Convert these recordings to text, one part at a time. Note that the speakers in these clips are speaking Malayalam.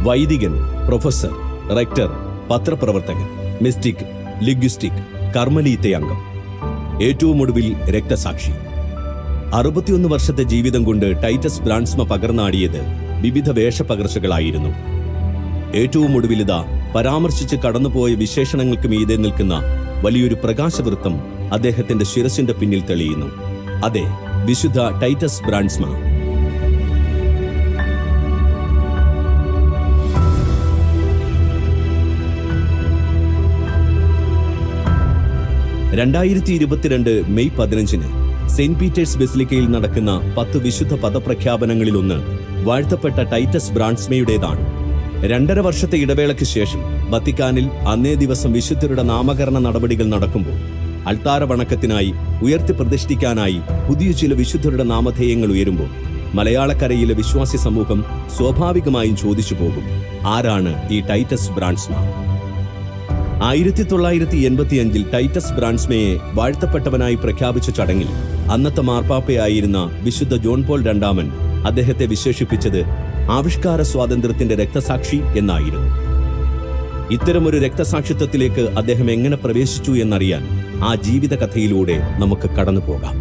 വൈദികൻ, പ്രൊഫസർ, റെക്ടർ, പത്രപ്രവർത്തകൻ, മിസ്റ്റിക്, ലിഗ്വിസ്റ്റിക്, കർമ്മലീത്തയംഗം, ഏറ്റവും ഒടുവിൽ രക്തസാക്ഷി. 61 വർഷത്തെ ജീവിതം കൊണ്ട് ടൈറ്റസ് ബ്രാൻസ്മ പകർന്നാടിയത് വിവിധ വേഷപകർച്ചകളായിരുന്നു. ഏറ്റവും ഒടുവിലിതാ പരാമർശിച്ച് കടന്നുപോയ വിശേഷണങ്ങൾക്ക് മീതെ നിൽക്കുന്ന വലിയൊരു പ്രകാശവൃത്തം അദ്ദേഹത്തിന്റെ ശിരസിന്റെ പിന്നിൽ തെളിയുന്നു. അതെ, വിശുദ്ധ ടൈറ്റസ് ബ്രാൻസ്മ. മെയ് 15 സെന്റ് പീറ്റേഴ്സ് ബസിലിക്കയിൽ നടക്കുന്ന 10 വിശുദ്ധ പദപ്രഖ്യാപനങ്ങളിലൊന്ന് വാഴ്ത്തപ്പെട്ട ടൈറ്റസ് ബ്രാൻസ്മയുടേതാണ്. 2.5 വർഷത്തെ ഇടവേളയ്ക്ക് ശേഷം വത്തിക്കാനിൽ അന്നേ ദിവസം വിശുദ്ധരുടെ നാമകരണ നടപടികൾ നടക്കുമ്പോൾ അൾത്താര വണക്കത്തിനായി ഉയർത്തി പ്രതിഷ്ഠിക്കാനായി പുതിയ ചില വിശുദ്ധരുടെ നാമധേയങ്ങൾ ഉയരുമ്പോൾ മലയാളക്കരയിലെ വിശ്വാസി സമൂഹം സ്വാഭാവികമായും ചോദിച്ചു പോകും, ആരാണ് ഈ ടൈറ്റസ് ബ്രാൻസ്മ? 1985 ടൈറ്റസ് ബ്രാൻസ്മയെ വാഴ്ത്തപ്പെട്ടവനായി പ്രഖ്യാപിച്ച ചടങ്ങിൽ അന്നത്തെ മാർപ്പാപ്പയായിരുന്ന വിശുദ്ധ ജോൺ പോൾ രണ്ടാമൻ അദ്ദേഹത്തെ വിശേഷിപ്പിച്ചത് ആവിഷ്കാര സ്വാതന്ത്ര്യത്തിന്റെ രക്തസാക്ഷി എന്നായിരുന്നു. ഇത്തരമൊരു രക്തസാക്ഷിത്വത്തിലേക്ക് അദ്ദേഹം എങ്ങനെ പ്രവേശിച്ചു എന്നറിയാൻ ആ ജീവിതകഥയിലൂടെ നമുക്ക് കടന്നുപോകാം.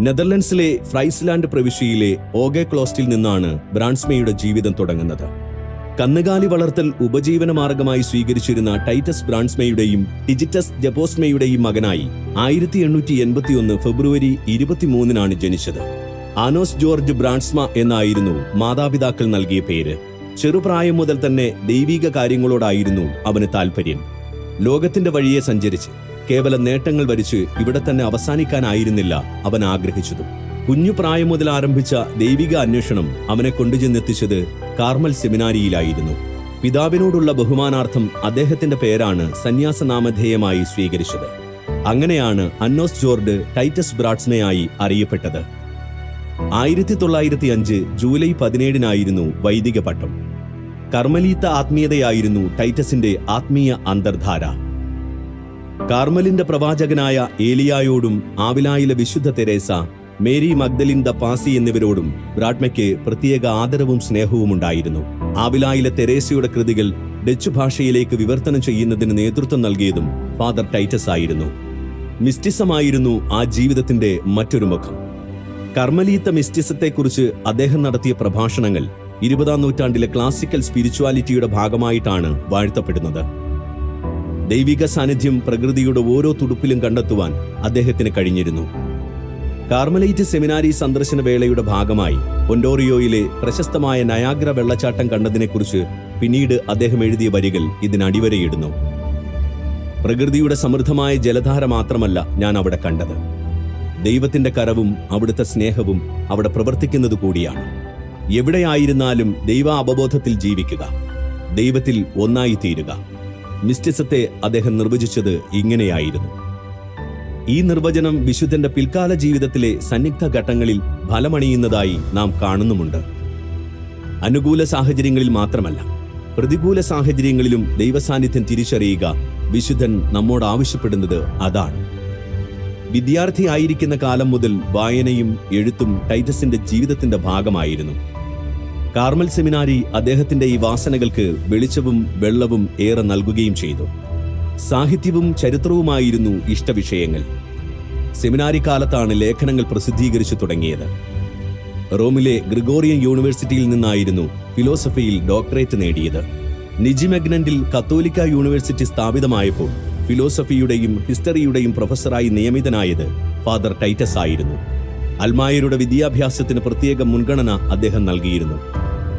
നെതർലൻഡ്സിലെ ഫ്രൈസ്ലാൻഡ് പ്രവിശ്യയിലെ ഓഗെ ക്ലോസ്റ്റിൽ നിന്നാണ് ബ്രാൻസ്മയുടെ ജീവിതം തുടങ്ങുന്നത്. കന്നുകാലി വളർത്തൽ ഉപജീവനമാർഗമായി സ്വീകരിച്ചിരുന്ന ടൈറ്റസ് ബ്രാൻസ്മയുടെയും ടിജിറ്റസ് ജപോസ്മയുടെയും മകനായി 1881 ഫെബ്രുവരി 23 ജനിച്ചത്. ആനോസ് ജോർജ് ബ്രാൻസ്മ എന്നായിരുന്നു മാതാപിതാക്കൾ നൽകിയ പേര്. ചെറുപ്രായം മുതൽ തന്നെ ദൈവിക കാര്യങ്ങളോടായിരുന്നു അവന് താൽപര്യം. ലോകത്തിന്റെ വഴിയെ സഞ്ചരിച്ച് കേവലം നേട്ടങ്ങൾ വരിച്ച് ഇവിടെ തന്നെ അവസാനിക്കാനായിരുന്നില്ല അവൻ ആഗ്രഹിച്ചതും. കുഞ്ഞു പ്രായം മുതൽ ആരംഭിച്ച ദൈവിക അന്വേഷണം അവനെ കൊണ്ടുചെന്നെത്തിച്ചത് കാർമൽ സെമിനാരിയിലായിരുന്നു. പിതാവിനോടുള്ള ബഹുമാനാർത്ഥം അദ്ദേഹത്തിന്റെ പേരാണ് സന്യാസനാമധേയമായി സ്വീകരിച്ചത്. അങ്ങനെയാണ് അന്നോസ് ജോർജ് ടൈറ്റസ് ബ്രാൻസ്മയായി അറിയപ്പെട്ടത്. 1905 ജൂലൈ 17 വൈദിക പട്ടം. കർമ്മലീത്ത ആത്മീയതയായിരുന്നു ടൈറ്റസിന്റെ ആത്മീയ അന്തർധാര. കാർമലിന്റെ പ്രവാചകനായ ഏലിയായോടും ആവിലായിലെ വിശുദ്ധ തെരേസ, മേരി മഗ്ദലിൻ ദ പാസി എന്നിവരോടും ബ്രാഡ്മയ്ക്ക് പ്രത്യേക ആദരവും സ്നേഹവും ഉണ്ടായിരുന്നു. ആവിലായിലെ തെരേസയുടെ കൃതികൾ ഡച്ച് ഭാഷയിലേക്ക് വിവർത്തനം ചെയ്യുന്നതിന് നേതൃത്വം നൽകിയതും ഫാദർ ടൈറ്റസ് ആയിരുന്നു. മിസ്റ്റിസമായിരുന്നു ആ ജീവിതത്തിന്റെ മറ്റൊരു മുഖം. കർമ്മലീത്ത മിസ്റ്റിസത്തെക്കുറിച്ച് അദ്ദേഹം നടത്തിയ പ്രഭാഷണങ്ങൾ 20-ാം നൂറ്റാണ്ടിലെ ക്ലാസിക്കൽ സ്പിരിച്വാലിറ്റിയുടെ ഭാഗമായിട്ടാണ് വാഴ്ത്തപ്പെടുന്നത്. ദൈവിക സാന്നിധ്യം പ്രകൃതിയുടെ ഓരോ തുടുപ്പിലും കണ്ടെത്തുവാൻ അദ്ദേഹത്തിന് കഴിഞ്ഞിരുന്നു. കാർമലൈറ്റ് സെമിനാരി സന്ദർശന വേളയുടെ ഭാഗമായി ഒൻഡോറിയോയിലെ പ്രശസ്തമായ നയാഗ്ര വെള്ളച്ചാട്ടം കണ്ടതിനെക്കുറിച്ച് പിന്നീട് അദ്ദേഹം എഴുതിയ വരികൾ ഇതിനടിവരയിടുന്നു. പ്രകൃതിയുടെ സമൃദ്ധമായ ജലധാര മാത്രമല്ല ഞാൻ അവിടെ കണ്ടത്, ദൈവത്തിന്റെ കരവും അവിടുത്തെ സ്നേഹവും അവിടെ പ്രവർത്തിക്കുന്നത് കൂടിയാണ്. എവിടെയായിരുന്നാലും ദൈവ അവബോധത്തിൽ ജീവിക്കുക, ദൈവത്തിൽ ഒന്നായിത്തീരുക. മിസ്റ്റിസത്തെ അദ്ദേഹം നിർവചിച്ചത് ഇങ്ങനെയായിരുന്നു. ഈ നിർവചനം വിശുദ്ധന്റെ പിൽക്കാല ജീവിതത്തിലെ സന്നിഗ്ധ ഘട്ടങ്ങളിൽ ഫലമണിയുന്നതായി നാം കാണുന്നുമുണ്ട്. അനുകൂല സാഹചര്യങ്ങളിൽ മാത്രമല്ല, പ്രതികൂല സാഹചര്യങ്ങളിലും ദൈവസാന്നിധ്യം തിരിച്ചറിയുക വിശുദ്ധൻ നമ്മോട് ആവശ്യപ്പെടുന്നത് അതാണ്. വിദ്യാർത്ഥിയായിരിക്കുന്ന കാലം മുതൽ വായനയും എഴുത്തും ടൈറ്റസിന്റെ ജീവിതത്തിന്റെ ഭാഗമായിരുന്നു. കാർമൽ സെമിനാരി അദ്ദേഹത്തിന്റെ ഈ വാസനകൾക്ക് വെളിച്ചവും വെള്ളവും ഏറെ നൽകുകയും ചെയ്തു. സാഹിത്യവും ചരിത്രവുമായിരുന്നു ഇഷ്ടവിഷയങ്ങൾ. സെമിനാരി കാലത്താണ് ലേഖനങ്ങൾ പ്രസിദ്ധീകരിച്ചു തുടങ്ങിയത്. റോമിലെ ഗ്രിഗോറിയൻ യൂണിവേഴ്സിറ്റിയിൽ നിന്നായിരുന്നു ഫിലോസഫിയിൽ ഡോക്ടറേറ്റ് നേടിയത്. നിജിമെഗ്നന്റിൽ കത്തോലിക്ക യൂണിവേഴ്സിറ്റി സ്ഥാപിതമായപ്പോൾ ഫിലോസഫിയുടെയും ഹിസ്റ്ററിയുടെയും പ്രൊഫസറായി നിയമിതനായത് ഫാദർ ടൈറ്റസ് ആയിരുന്നു. അൽമായരുടെ വിദ്യാഭ്യാസത്തിന് പ്രത്യേക മുൻഗണന അദ്ദേഹം നൽകിയിരുന്നു.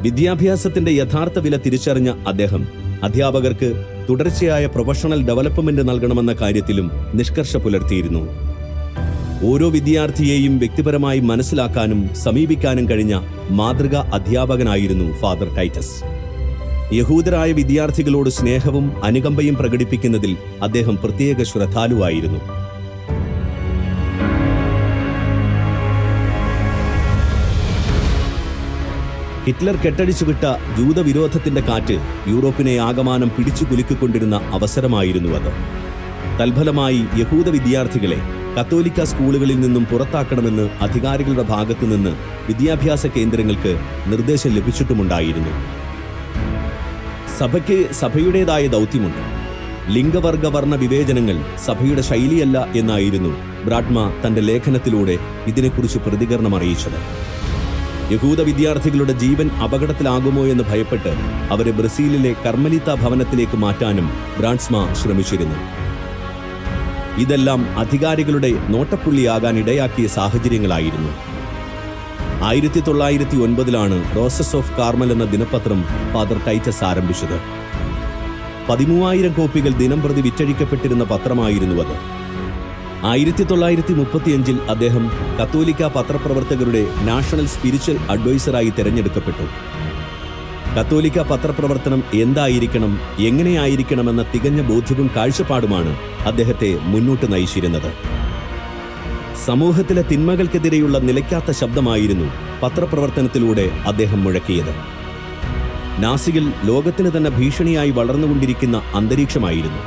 വിദ്യാഭ്യാസത്തിന്റെ യഥാർത്ഥ വില തിരിച്ചറിഞ്ഞ അദ്ദേഹം അധ്യാപകർക്ക് തുടർച്ചയായ പ്രൊഫഷണൽ ഡെവലപ്മെന്റ് നൽകണമെന്ന കാര്യത്തിലും നിഷ്കർഷ പുലർത്തിയിരുന്നു. ഓരോ വിദ്യാർത്ഥിയെയും വ്യക്തിപരമായി മനസ്സിലാക്കാനും സമീപിക്കാനും കഴിഞ്ഞ മാതൃകാ അധ്യാപകനായിരുന്നു ഫാദർ ടൈറ്റസ്. യഹൂദരായ വിദ്യാർത്ഥികളോട് സ്നേഹവും അനുകമ്പയും പ്രകടിപ്പിക്കുന്നതിൽ അദ്ദേഹം പ്രത്യേക ശ്രദ്ധാലുവായിരുന്നു. ഹിറ്റ്ലർ കെട്ടടിച്ചുവിട്ട ജൂതവിരോധത്തിന്റെ കാറ്റ് യൂറോപ്പിനെ ആകമാനം പിടിച്ചു കുലുക്കിക്കൊണ്ടിരുന്ന അവസരമായിരുന്നു അത്. തൽഫലമായി യഹൂദ വിദ്യാർത്ഥികളെ കത്തോലിക്ക സ്കൂളുകളിൽ നിന്നും പുറത്താക്കണമെന്ന് അധികാരികളുടെ ഭാഗത്തുനിന്ന് വിദ്യാഭ്യാസ കേന്ദ്രങ്ങൾക്ക് നിർദ്ദേശം ലഭിച്ചിട്ടുമുണ്ടായിരുന്നു. സഭയ്ക്ക് സഭയുടേതായ ദൗത്യമുണ്ട്. ലിംഗവർഗവർണ്ണ വിവേചനങ്ങൾ സഭയുടെ ശൈലിയല്ല എന്നായിരുന്നു ബ്രാഡ്മ തന്റെ ലേഖനത്തിലൂടെ ഇതിനെക്കുറിച്ച് പ്രതികരണം അറിയിച്ചത്. യഹൂദ വിദ്യാർത്ഥികളുടെ ജീവൻ അപകടത്തിലാകുമോ എന്ന് ഭയപ്പെട്ട് അവരെ ബ്രസീലിലെ കർമ്മലീത്ത ഭവനത്തിലേക്ക് മാറ്റാനും ബ്രാഡ്സ്മ ശ്രമിച്ചിരുന്നു. ഇതെല്ലാം അധികാരികളുടെ നോട്ടപ്പുള്ളിയാകാൻ ഇടയാക്കിയ സാഹചര്യങ്ങളായിരുന്നു. 1909 റോസസ് ഓഫ് കാർമൽ എന്ന ദിനപത്രം ഫാദർ ടൈറ്റസ് ആരംഭിച്ചത്. 13,000 കോപ്പികൾ ദിനം പ്രതി വിറ്റഴിക്കപ്പെട്ടിരുന്ന പത്രമായിരുന്നു അത്. 1935 അദ്ദേഹം കത്തോലിക്ക പത്രപ്രവർത്തകരുടെ നാഷണൽ സ്പിരിച്വൽ അഡ്വൈസറായി തെരഞ്ഞെടുക്കപ്പെട്ടു. കത്തോലിക്ക പത്രപ്രവർത്തനം എന്തായിരിക്കണം, എങ്ങനെയായിരിക്കണമെന്ന തികഞ്ഞ ബോധ്യവും കാഴ്ചപ്പാടുമാണ് അദ്ദേഹത്തെ മുന്നോട്ട് നയിച്ചിരുന്നത്. സമൂഹത്തിലെ തിന്മകൾക്കെതിരെയുള്ള നിലയ്ക്കാത്ത ശബ്ദമായിരുന്നു പത്രപ്രവർത്തനത്തിലൂടെ അദ്ദേഹം മുഴക്കിയത്. നാസികൾ ലോകത്തിന് തന്നെ ഭീഷണിയായി വളർന്നുകൊണ്ടിരിക്കുന്ന അന്തരീക്ഷമായിരുന്നു.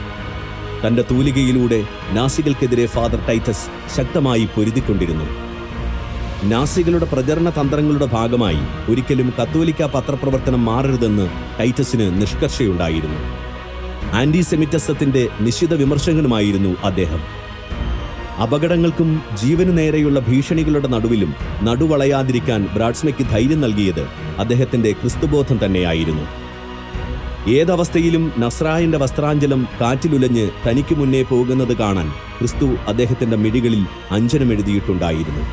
തന്റെ തൂലികയിലൂടെ നാസികൾക്കെതിരെ ഫാദർ ടൈറ്റസ് ശക്തമായി പൊരുതിക്കൊണ്ടിരുന്നു. നാസികളുടെ പ്രചരണ തന്ത്രങ്ങളുടെ ഭാഗമായി ഒരിക്കലും കത്തോലിക്ക പത്രപ്രവർത്തനം മാറരുതെന്ന് ടൈറ്റസിന് നിഷ്കർഷയുണ്ടായിരുന്നു. ആന്റിസെമിറ്റിസത്തിന്റെ നിശിത വിമർശകനുമായിരുന്നു അദ്ദേഹം. അപകടങ്ങൾക്കും ജീവനു നേരെയുള്ള ഭീഷണികളുടെ നടുവിലും നടുവളയാതിരിക്കാൻ ബ്രാഡ്സ്മയ്ക്ക് ധൈര്യം നൽകിയത് അദ്ദേഹത്തിന്റെ ക്രിസ്തുബോധം തന്നെയായിരുന്നു. ഏതവസ്ഥയിലും നസ്രായന്റെ വസ്ത്രാഞ്ചലം കാറ്റിലുലഞ്ഞ് തനിക്ക് മുന്നേ പോകുന്നത് കാണാൻ ക്രിസ്തു അദ്ദേഹത്തിന്റെ മിഴികളിൽ അഞ്ജനമെഴുതിയിട്ടുണ്ടായിരുന്നു.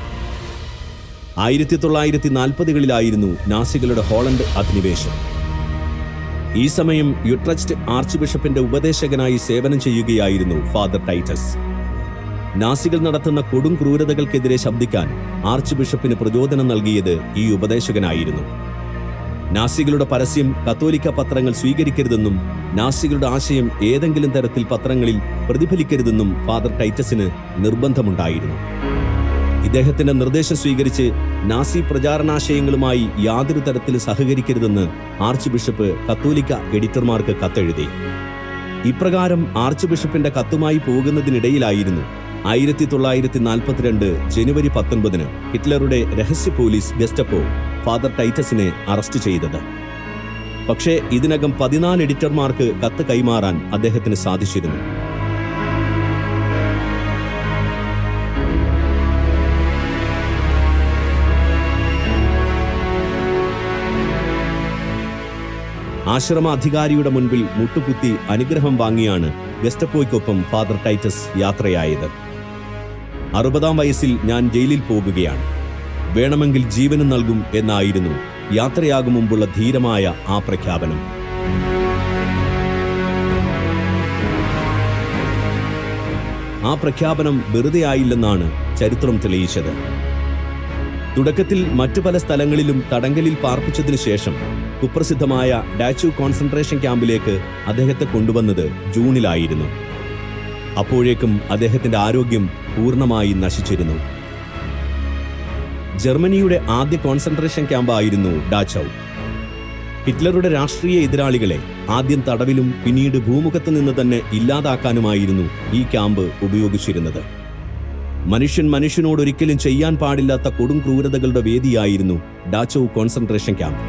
1940-കളിലായിരുന്നു നാസികളുടെ ഹോളണ്ട് അധിനിവേശം. ഈ സമയം യുട്രച്റ്റ് ആർച്ച് ബിഷപ്പിന്റെ ഉപദേശകനായി സേവനം ചെയ്യുകയായിരുന്നു ഫാദർ ടൈറ്റസ്. നാസികൾ നടത്തുന്ന കൊടും ക്രൂരതകൾക്കെതിരെ ശബ്ദിക്കാൻ ആർച്ച് ബിഷപ്പിന് പ്രചോദനം നൽകിയത് ഈ ഉപദേശകനായിരുന്നു. നാസികളുടെ പരസ്യം കത്തോലിക്ക പത്രങ്ങൾ സ്വീകരിക്കരുതെന്നും നാസികളുടെ ആശയം ഏതെങ്കിലും തരത്തിൽ പത്രങ്ങളിൽ പ്രതിഫലിക്കരുതെന്നും ഫാദർ ടൈറ്റസിന് നിർബന്ധമുണ്ടായിരുന്നു. ഇദ്ദേഹത്തിന്റെ നിർദ്ദേശം സ്വീകരിച്ച് നാസി പ്രചാരണാശയങ്ങളുമായി യാതൊരു തരത്തിലും സഹകരിക്കരുതെന്ന് ആർച്ച് ബിഷപ്പ് കത്തോലിക്ക എഡിറ്റർമാർക്ക് കത്തെഴുതി. ഇപ്രകാരം ആർച്ച് ബിഷപ്പിന്റെ കത്തുമായി പോകുന്നതിനിടയിലായിരുന്നു 1942 ജനുവരി 19 ഹിറ്റ്ലറുടെ രഹസ്യ പോലീസ് ഗെസ്റ്റപ്പോ ഫാദർ ടൈറ്റസിനെ അറസ്റ്റ് ചെയ്തത്. പക്ഷേ ഇതിനകം 14 എഡിറ്റർമാർക്ക് കത്ത് കൈമാറാൻ അദ്ദേഹത്തിന് സാധിച്ചിരുന്നു. ആശ്രമ അധികാരിയുടെ മുൻപിൽ മുട്ടുകുത്തി അനുഗ്രഹം വാങ്ങിയാണ് ഗെസ്റ്റപ്പോയ്ക്കൊപ്പം ഫാദർ ടൈറ്റസ് യാത്രയായത്. 60-ാം വയസ്സിൽ ഞാൻ ജയിലിൽ പോകുകയാണ്, വേണമെങ്കിൽ ജീവനും നൽകും എന്നായിരുന്നു യാത്രയാകും മുമ്പുള്ള ധീരമായ ആ പ്രഖ്യാപനം. ആ പ്രഖ്യാപനം വെറുതെ ആയില്ലെന്നാണ് ചരിത്രം തെളിയിച്ചത്. തുടക്കത്തിൽ മറ്റു പല സ്ഥലങ്ങളിലും തടങ്കലിൽ പാർപ്പിച്ചതിനു ശേഷം കുപ്രസിദ്ധമായ ഡാച്ചു കോൺസെൻട്രേഷൻ ക്യാമ്പിലേക്ക് അദ്ദേഹത്തെ കൊണ്ടുവന്നത് ജൂണിലായിരുന്നു. അപ്പോഴേക്കും അദ്ദേഹത്തിന്റെ ആരോഗ്യം പൂർണ്ണമായി നശിച്ചിരുന്നു. ജർമ്മനിയുടെ ആദ്യ കോൺസെൻട്രേഷൻ ക്യാമ്പായിരുന്നു ഡാച്ചൌ. ഹിറ്റ്ലറുടെ രാഷ്ട്രീയ എതിരാളികളെ ആദ്യം തടവിലും പിന്നീട് ഭൂമുഖത്ത് നിന്ന് തന്നെ ഇല്ലാതാക്കാനുമായിരുന്നു ഈ ക്യാമ്പ് ഉപയോഗിച്ചിരുന്നത്. മനുഷ്യൻ മനുഷ്യനോടൊരിക്കലും ചെയ്യാൻ പാടില്ലാത്ത കൊടും ക്രൂരതകളുടെ വേദിയായിരുന്നു ഡാച്ചൌ കോൺസെൻട്രേഷൻ ക്യാമ്പ്.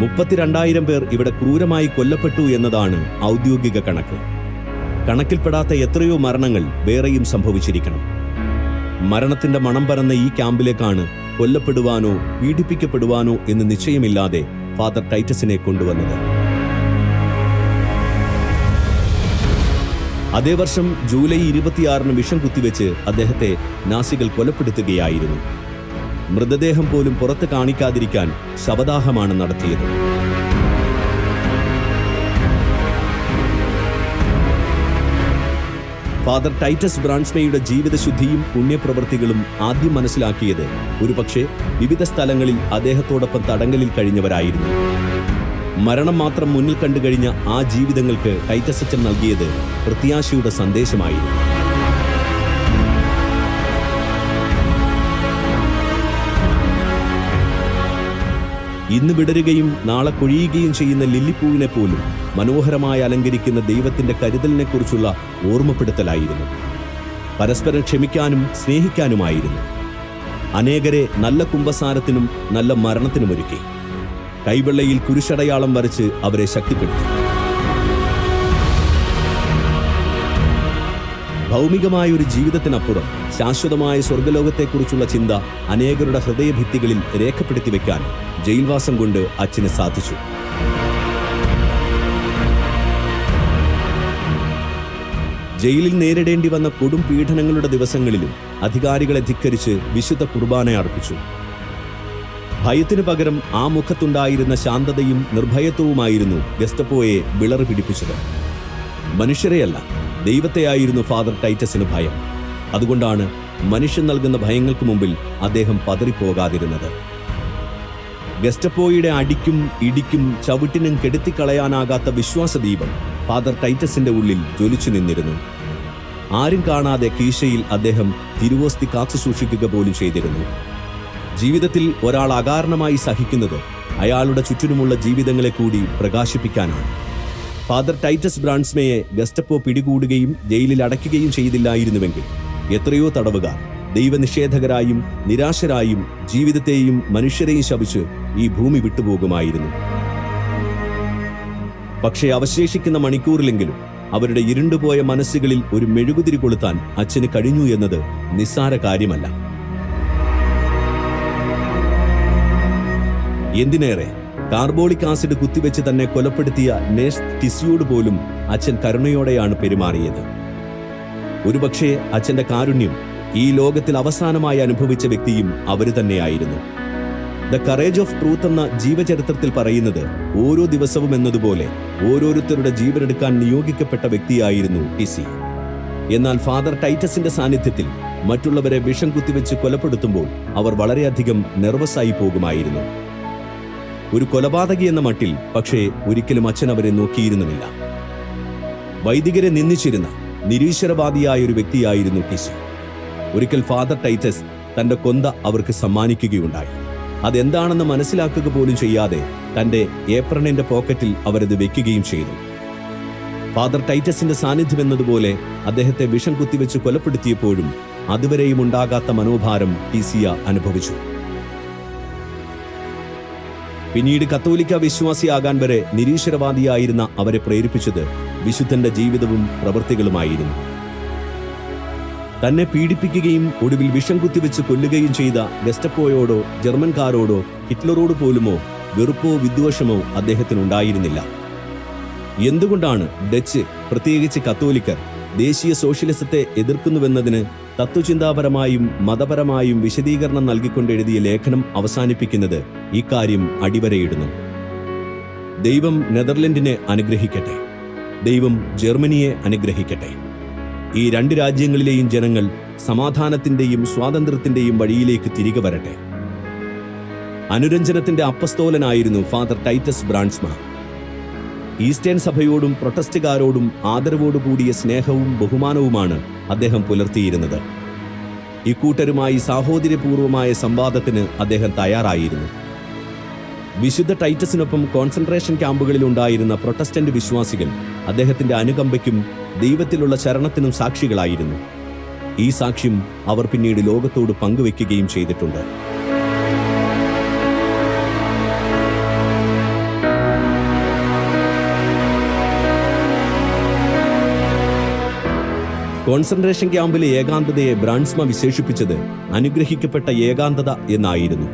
32,000 പേർ ഇവിടെ ക്രൂരമായി കൊല്ലപ്പെട്ടു എന്നതാണ് ഔദ്യോഗിക കണക്ക്. കണക്കിൽപ്പെടാത്ത എത്രയോ മരണങ്ങൾ വേറെയും സംഭവിച്ചിരിക്കണം. മരണത്തിന്റെ മണം പരന്ന ഈ ക്യാമ്പിലേക്കാണ് കൊല്ലപ്പെടുവാനോ പീഡിപ്പിക്കപ്പെടുവാനോ എന്ന് നിശ്ചയമില്ലാതെ ഫാദർ ടൈറ്റസിനെ കൊണ്ടുവന്നത്. അതേ വർഷം ജൂലൈ 26 വിഷം കുത്തിവെച്ച് അദ്ദേഹത്തെ നാസികൾ കൊലപ്പെടുത്തുകയായിരുന്നു. മൃതദേഹം പോലും പുറത്ത് കാണിക്കാതിരിക്കാൻ ശവദാഹമാണ് നടത്തിയത്. ഫാദർ ടൈറ്റസ് ബ്രാൻസ്മയുടെ ജീവിതശുദ്ധിയും പുണ്യപ്രവൃത്തികളും ആദ്യം മനസ്സിലാക്കിയത് ഒരുപക്ഷെ വിവിധ സ്ഥലങ്ങളിൽ അദ്ദേഹത്തോടൊപ്പം തടങ്കലിൽ കഴിഞ്ഞവരായിരുന്നു. മരണം മാത്രം മുന്നിൽ കണ്ടുകഴിഞ്ഞ ആ ജീവിതങ്ങൾക്ക് ടൈറ്റസ് അച്ചൻ നൽകിയത് പ്രത്യാശയുടെ സന്ദേശമായിരുന്നു. ഇന്ന് വിടരുകയും നാളെ കൊഴിയുകയും ചെയ്യുന്ന ലില്ലിപ്പൂവിനെ പോലും മനോഹരമായി അലങ്കരിക്കുന്ന ദൈവത്തിന്റെ കരുതലിനെക്കുറിച്ചുള്ള ഓർമ്മപ്പെടുത്തലായിരുന്നു. പരസ്പരം ക്ഷമിക്കാനും സ്നേഹിക്കാനുമായിരുന്നു. അനേകരെ നല്ല കുമ്പസാരത്തിനും നല്ല മരണത്തിനുമൊരുക്കി. കൈവെള്ളയിൽ കുരിശടയാളം വരച്ച് അവരെ ശക്തിപ്പെടുത്തി. ഭൗമികമായ ഒരു ജീവിതത്തിനപ്പുറം ശാശ്വതമായ സ്വർഗലോകത്തെക്കുറിച്ചുള്ള ചിന്ത അനേകരുടെ ഹൃദയഭിത്തികളിൽ രേഖപ്പെടുത്തി വെക്കാൻ ജയിൽവാസം കൊണ്ട് അച്ഛന് സാധിച്ചു. ജയിലിൽ നേരിടേണ്ടി വന്ന കൊടും പീഡനങ്ങളുടെ ദിവസങ്ങളിലും അധികാരികളെ ധിക്കരിച്ച് വിശുദ്ധ കുർബാന അർപ്പിച്ചു. ഭയത്തിനു പകരം ആ മുഖത്തുണ്ടായിരുന്ന ശാന്തതയും നിർഭയത്വവുമായിരുന്നു ഗെസ്റ്റപ്പോയെ വിളറി പിടിപ്പിച്ചത്. മനുഷ്യരെയല്ല, ദൈവത്തെയായിരുന്നു ഫാദർ ടൈറ്റസിന് ഭയം. അതുകൊണ്ടാണ് മനുഷ്യൻ നൽകുന്ന ഭയങ്ങൾക്ക് മുമ്പിൽ അദ്ദേഹം പതറിപ്പോകാതിരുന്നത്. ഗെസ്റ്റപ്പോയുടെ അടിക്കും ഇടിക്കും ചവിട്ടിനും കെടുത്തിക്കളയാനാകാത്ത വിശ്വാസദീപം ഫാദർ ടൈറ്റസിന്റെ ഉള്ളിൽ ജ്വലിച്ചു നിന്നിരുന്നു. ആരും കാണാതെ കീശയിൽ അദ്ദേഹം തിരുവോസ്തി കാത്തു സൂക്ഷിക്കുക പോലും ചെയ്തിരുന്നു. ജീവിതത്തിൽ ഒരാൾ അകാരണമായി സഹിക്കുന്നത് അയാളുടെ ചുറ്റിനുമുള്ള ജീവിതങ്ങളെ കൂടി പ്രകാശിപ്പിക്കാനാണ്. ഫാദർ ടൈറ്റസ് ബ്രാൻസ്മയെ ഗെസ്റ്റപ്പോ പിടികൂടുകയും ജയിലിൽ അടയ്ക്കുകയും ചെയ്തില്ലായിരുന്നുവെങ്കിൽ എത്രയോ തടവുകാർ ദൈവനിഷേധകരായും നിരാശരായും ജീവിതത്തെയും മനുഷ്യരെയും ശപിച്ച് ഈ ഭൂമി വിട്ടുപോകുമായിരുന്നു. പക്ഷേ അവശേഷിക്കുന്ന മണിക്കൂറിലെങ്കിലും അവരുടെ ഇരുണ്ടുപോയ മനസ്സുകളിൽ ഒരു മെഴുകുതിരി കൊളുത്താൻ അച്ഛന് കഴിഞ്ഞു എന്നത് നിസ്സാര കാര്യമല്ല. എന്തിനേറെ, കാർബോളിക് ആസിഡ് കുത്തിവെച്ച് തന്നെ കൊലപ്പെടുത്തിയ നേഴ്സ് ടിസിയോട് പോലും അച്ഛൻ കരുണയോടെയാണ് പെരുമാറിയത്. ഒരുപക്ഷെ അച്ഛന്റെ കാരുണ്യം ഈ ലോകത്തിൽ അവസാനമായി അനുഭവിച്ച വ്യക്തിയും അവര് തന്നെയായിരുന്നു. ദ കറേജ് ഓഫ് ട്രൂത്ത് എന്ന ജീവചരിത്രത്തിൽ പറയുന്നത് ഓരോ ദിവസവും എന്നതുപോലെ ഓരോരുത്തരുടെ ജീവനെടുക്കാൻ നിയോഗിക്കപ്പെട്ട വ്യക്തിയായിരുന്നു ടിസി. എന്നാൽ ഫാദർ ടൈറ്റസിന്റെ സാന്നിധ്യത്തിൽ മറ്റുള്ളവരെ വിഷം കുത്തിവെച്ച് കൊലപ്പെടുത്തുമ്പോൾ അവർ വളരെയധികം നെർവസായി പോകുമായിരുന്നു. ഒരു കൊലപാതകി എന്ന മട്ടിൽ പക്ഷേ ഒരിക്കലും അച്ഛൻ അവരെ നോക്കിയിരുന്നുമില്ല. വൈദികരെ നിന്ദിച്ചിരുന്ന നിരീശ്വരവാദിയായ ഒരു വ്യക്തിയായിരുന്നു ടിസി. ഒരിക്കൽ ഫാദർ ടൈറ്റസ് തന്റെ കൊന്ത അവർക്ക് സമ്മാനിക്കുകയുണ്ടായി. അതെന്താണെന്ന് മനസ്സിലാക്കുക പോലും ചെയ്യാതെ തന്റെ ഏപ്രണിന്റെ പോക്കറ്റിൽ അവരത് വെക്കുകയും ചെയ്തു. ഫാദർ ടൈറ്റസിന്റെ സാന്നിധ്യം എന്നതുപോലെ അദ്ദേഹത്തെ വിഷം കുത്തിവെച്ച് കൊലപ്പെടുത്തിയപ്പോഴും അതുവരെയും ഉണ്ടാകാത്ത മനോഭാരം ടിസിയ അനുഭവിച്ചു. പിന്നീട് കത്തോലിക്ക വിശ്വാസിയാകാൻ വരെ നിരീശ്വരവാദിയായിരുന്ന അവരെ പ്രേരിപ്പിച്ചത് വിശുദ്ധന്റെ ജീവിതവും പ്രവൃത്തികളുമായിരുന്നു. തന്നെ പീഡിപ്പിക്കുകയും ഒടുവിൽ വിഷം കുത്തിവെച്ച് കൊല്ലുകയും ചെയ്ത ഗെസ്റ്റപ്പോയോടോ ജർമ്മൻകാരോടോ ഹിറ്റ്ലറോട് പോലുമോ വെറുപ്പോ വിദ്വേഷമോ അദ്ദേഹത്തിനുണ്ടായിരുന്നില്ല. എന്തുകൊണ്ടാണ് ഡച്ച്, പ്രത്യേകിച്ച് കത്തോലിക്കർ, ദേശീയ സോഷ്യലിസത്തെ എതിർക്കുന്നുവെന്നതിന് തത്വചിന്താപരമായും മതപരമായും വിശദീകരണം നൽകിക്കൊണ്ടെഴുതിയ ലേഖനം അവസാനിപ്പിക്കുന്നത് ഇക്കാര്യം അടിവരയിടുന്നു. ദൈവം നെതർലൻഡിനെ അനുഗ്രഹിക്കട്ടെ. ദൈവം ജർമ്മനിയെ അനുഗ്രഹിക്കട്ടെ. ഈ രണ്ട് രാജ്യങ്ങളിലെയും ജനങ്ങൾ സമാധാനത്തിന്റെയും സ്വാതന്ത്ര്യത്തിന്റെയും വഴിയിലേക്ക് തിരികെ വരട്ടെ. അനുരഞ്ജനത്തിന്റെ അപ്പസ്തോലനായിരുന്നു ഫാദർ ടൈറ്റസ് ബ്രാൻസ്മ. ഈസ്റ്റേൺ സഭയോടും പ്രൊട്ടസ്റ്റുകാരോടും ആദരവോടുകൂടിയ സ്നേഹവും ബഹുമാനവുമാണ് അദ്ദേഹം പുലർത്തിയിരുന്നത്. ഇക്കൂട്ടരുമായി സാഹോദര്യപൂർവമായ സംവാദത്തിന് അദ്ദേഹം തയ്യാറായിരുന്നു. വിശുദ്ധ ടൈറ്റസിനൊപ്പം കോൺസെൻട്രേഷൻ ക്യാമ്പുകളിൽ ഉണ്ടായിരുന്ന പ്രൊട്ടസ്റ്റന്റ് വിശ്വാസികൾ അദ്ദേഹത്തിന്റെ അനുകമ്പയ്ക്കും ദൈവത്തിലുള്ള ശരണത്തിനും സാക്ഷികളായിരുന്നു. ഈ സാക്ഷ്യം അവർ പിന്നീട് ലോകത്തോട് പങ്കുവെക്കുകയും ചെയ്തിട്ടുണ്ട്. കോൺസെൻട്രേഷൻ ക്യാമ്പിലെ ഏകാന്തതയെ ബ്രാൻസ്മ വിശേഷിപ്പിച്ചത് അനുഗ്രഹിക്കപ്പെട്ട ഏകാന്തത എന്നായിരുന്നു.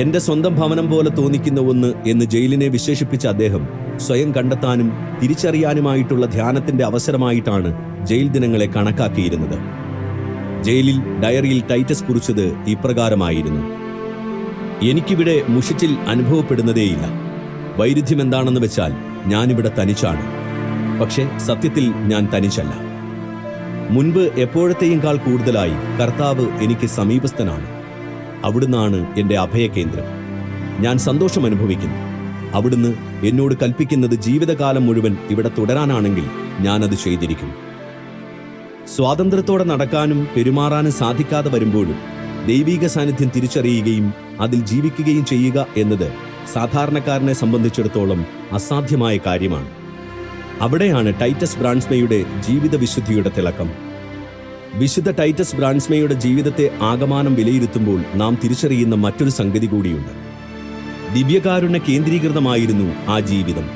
എന്റെ സ്വന്തം ഭവനം പോലെ തോന്നിക്കുന്ന ഒന്ന് എന്ന് ജയിലിനെ വിശേഷിപ്പിച്ച അദ്ദേഹം സ്വയം കണ്ടെത്താനും തിരിച്ചറിയാനുമായിട്ടുള്ള ധ്യാനത്തിന്റെ അവസരമായിട്ടാണ് ജയിൽ ദിനങ്ങളെ കണക്കാക്കിയിരുന്നത്. ജയിലിൽ ഡയറിയിൽ ടൈറ്റസ് കുറിച്ചത് ഇപ്രകാരമായിരുന്നു: എനിക്കിവിടെ മുഷിച്ചിൽ അനുഭവപ്പെടുന്നതേയില്ല. വൈരുദ്ധ്യം എന്താണെന്ന് വെച്ചാൽ ഞാനിവിടെ തനിച്ചാണ്. പക്ഷെ സത്യത്തിൽ ഞാൻ തനിച്ചല്ല. മുൻപ് എപ്പോഴത്തെയും കൂടുതലായി കർത്താവ് എനിക്ക് സമീപസ്ഥനാണ്. അവിടുന്നാണ് എൻ്റെ അഭയകേന്ദ്രം. ഞാൻ സന്തോഷം അനുഭവിക്കുന്നു. അവിടുന്ന് എന്നോട് കൽപ്പിക്കുന്നത് ജീവിതകാലം മുഴുവൻ ഇവിടെ തുടരാനാണെങ്കിൽ ഞാനത് ചെയ്തിരിക്കും. സ്വാതന്ത്ര്യത്തോടെ നടക്കാനും പെരുമാറാനും സാധിക്കാതെ വരുമ്പോഴും ദൈവിക സാന്നിധ്യം തിരിച്ചറിയുകയും അതിൽ ജീവിക്കുകയും ചെയ്യുക എന്നത് സാധാരണക്കാരനെ സംബന്ധിച്ചിടത്തോളം അസാധ്യമായ കാര്യമാണ്. അവിടെയാണ് ടൈറ്റസ് ബ്രാൻസ്മയുടെ ജീവിത വിശുദ്ധിയുടെ തിളക്കം. വിശുദ്ധ ടൈറ്റസ് ബ്രാൻസ്മയുടെ ജീവിതത്തെ ആകമാനം വിലയിരുത്തുമ്പോൾ നാം തിരിച്ചറിയുന്ന മറ്റൊരു സംഗതി കൂടിയുണ്ട്. ദിവ്യകാരുണ്യ കേന്ദ്രീകൃതമായിരുന്നു ആ ജീവിതം.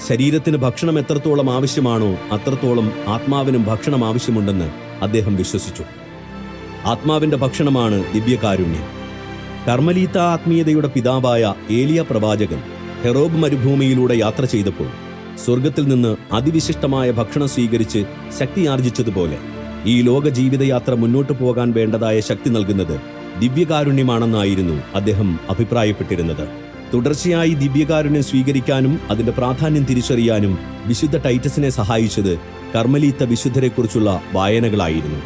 ശരീരത്തിന് ഭക്ഷണം എത്രത്തോളം ആവശ്യമാണോ അത്രത്തോളം ആത്മാവിനും ഭക്ഷണം ആവശ്യമുണ്ടെന്ന് അദ്ദേഹം വിശ്വസിച്ചു. ആത്മാവിന്റെ ഭക്ഷണമാണ് ദിവ്യകാരുണ്യം. കർമ്മലീത്ത ആത്മീയതയുടെ പിതാവായ ഏലിയ പ്രവാചകൻ ഹെറോബ് മരുഭൂമിയിലൂടെ യാത്ര ചെയ്തപ്പോൾ സ്വർഗത്തിൽ നിന്ന് അതിവിശിഷ്ടമായ ഭക്ഷണം സ്വീകരിച്ച് ശക്തിയാർജിച്ചതുപോലെ ഈ ലോക ജീവിതയാത്ര മുന്നോട്ടു പോകാൻ വേണ്ടതായ ശക്തി നൽകുന്നത് ദിവ്യകാരുണ്യമാണെന്നായിരുന്നു അദ്ദേഹം അഭിപ്രായപ്പെട്ടിരുന്നത്. തുടർച്ചയായി ദിവ്യകാരുണ്യം സ്വീകരിക്കാനും അതിന്റെ പ്രാധാന്യം തിരിച്ചറിയാനും വിശുദ്ധ ടൈറ്റസിനെ സഹായിച്ചത് കർമ്മലീത്ത വിശുദ്ധരെക്കുറിച്ചുള്ള വായനകളായിരുന്നു.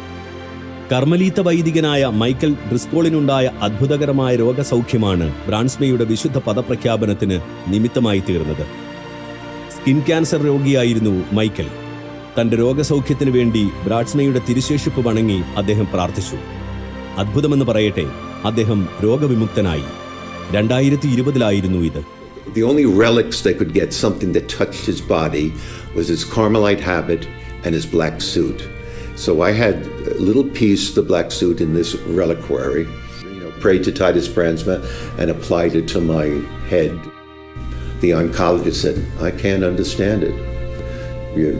കർമ്മലീത്ത വൈദികനായ മൈക്കൽ ഡ്രിസ്കോളിനുണ്ടായ അത്ഭുതകരമായ രോഗസൗഖ്യമാണ് ബ്രാൻസ്മയുടെ വിശുദ്ധ പദപ്രഖ്യാപനത്തിന് നിമിത്തമായി തീർന്നത്. സ്കിൻ ക്യാൻസർ രോഗിയായിരുന്നു മൈക്കൽ. തന്റെ രോഗസൗഖ്യത്തിനു വേണ്ടി ബ്രാൻസ്മയുടെ തിരുശേഷിപ്പ് വണങ്ങി അദ്ദേഹം പ്രാർത്ഥിച്ചു. അത്ഭുതമെന്ന് പറയട്ടെ, അദ്ദേഹം രോഗവിമുക്തനായി. 2020 ഇത്. The only relics that could get something that touched his body was his Carmelite habit and his black suit. So I had a little piece of the black suit in this reliquary, prayed to Titus Brandsma and applied it to my head. The oncologist said, I can't understand it.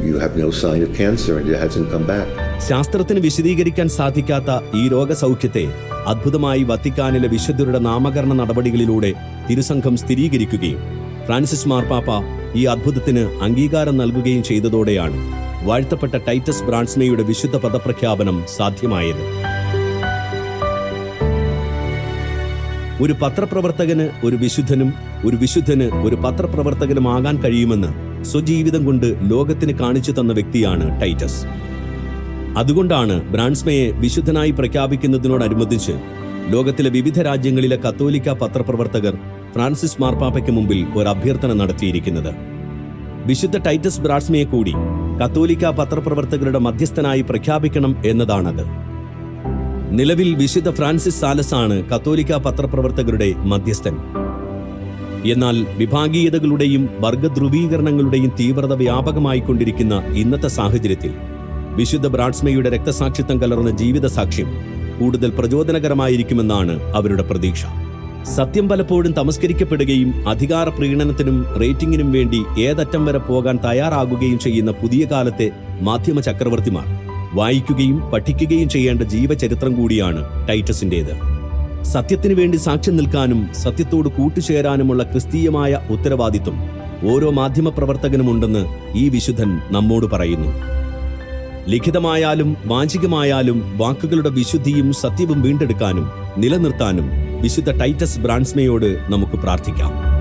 You have no sign of cancer and it hasn't come back. ശാസ്ത്രത്തിന് വിശദീകരിക്കാൻ സാധിക്കാത്ത ഈ രോഗസൗഖ്യത്തെ അദ്ഭുതമായി വത്തിക്കാനിലെ വിശുദ്ധരുടെ നാമകരണ നടപടികളിലൂടെ തിരുസംഘം സ്ഥിരീകരിക്കുകയും ഫ്രാൻസിസ് മാർപ്പാപ്പ ഈ അദ്ഭുതത്തിന് അംഗീകാരം നൽകുകയും ചെയ്തതോടെയാണ് വാഴ്ത്തപ്പെട്ട ടൈറ്റസ് ബ്രാൻസ്മയുടെ വിശുദ്ധ പദപ്രഖ്യാപനം സാധ്യമായത്. ഒരു പത്രപ്രവർത്തകന് ഒരു വിശുദ്ധനും ഒരു വിശുദ്ധന് ഒരു പത്രപ്രവർത്തകനുമാകാൻ കഴിയുമെന്ന് സ്വജീവിതം കൊണ്ട് ലോകത്തിന് കാണിച്ചു തന്ന വ്യക്തിയാണ് ടൈറ്റസ്. അതുകൊണ്ടാണ് ബ്രാൻസ്മയെ വിശുദ്ധനായി പ്രഖ്യാപിക്കുന്നതിനോടനുബന്ധിച്ച് ലോകത്തിലെ വിവിധ രാജ്യങ്ങളിലെ കത്തോലിക്ക പത്രപ്രവർത്തകർ ഫ്രാൻസിസ് മാർപ്പാപ്പയ്ക്ക് മുമ്പിൽ ഒരു അഭ്യർത്ഥന നടത്തിയിരിക്കുന്നത്. വിശുദ്ധ ടൈറ്റസ് ബ്രാൻസ്മയെ കൂടി കത്തോലിക്ക പത്രപ്രവർത്തകരുടെ മധ്യസ്ഥനായി പ്രഖ്യാപിക്കണം എന്നതാണത്. നിലവിൽ വിശുദ്ധ ഫ്രാൻസിസ് സാലസാണ് കത്തോലിക്ക പത്രപ്രവർത്തകരുടെ മധ്യസ്ഥൻ. എന്നാൽ വിഭാഗീയതകളുടെയും വർഗധ്രുവീകരണങ്ങളുടെയും തീവ്രത വ്യാപകമായിക്കൊണ്ടിരിക്കുന്ന ഇന്നത്തെ സാഹചര്യത്തിൽ വിശുദ്ധ ബ്രാൻസ്മയുടെ രക്തസാക്ഷിത്വം കലർന്ന ജീവിത സാക്ഷ്യം കൂടുതൽ പ്രചോദനകരമായിരിക്കുമെന്നാണ് അവരുടെ പ്രതീക്ഷ. സത്യം പലപ്പോഴും തമസ്കരിക്കപ്പെടുകയും അധികാര പ്രീണനത്തിനും റേറ്റിംഗിനും വേണ്ടി ഏതറ്റം വരെ പോകാൻ തയ്യാറാകുകയും ചെയ്യുന്ന പുതിയ കാലത്തെ മാധ്യമ ചക്രവർത്തിമാർ വായിക്കുകയും പഠിക്കുകയും ചെയ്യേണ്ട ജീവചരിത്രം കൂടിയാണ് ടൈറ്റസിൻ്റേത്. സത്യത്തിനു വേണ്ടി സാക്ഷ്യം നിൽക്കാനും സത്യത്തോട് കൂട്ടുചേരാനുമുള്ള ക്രിസ്തീയമായ ഉത്തരവാദിത്വം ഓരോ മാധ്യമപ്രവർത്തകനുമുണ്ടെന്ന് ഈ വിശുദ്ധൻ നമ്മോട് പറയുന്നു. ലിഖിതമായാലും വാചികമായാലും വാക്കുകളുടെ വിശുദ്ധിയും സത്യവും വീണ്ടെടുക്കാനും നിലനിർത്താനും വിശുദ്ധ ടൈറ്റസ് ബ്രാൻസ്മയോട് നമുക്ക് പ്രാർത്ഥിക്കാം.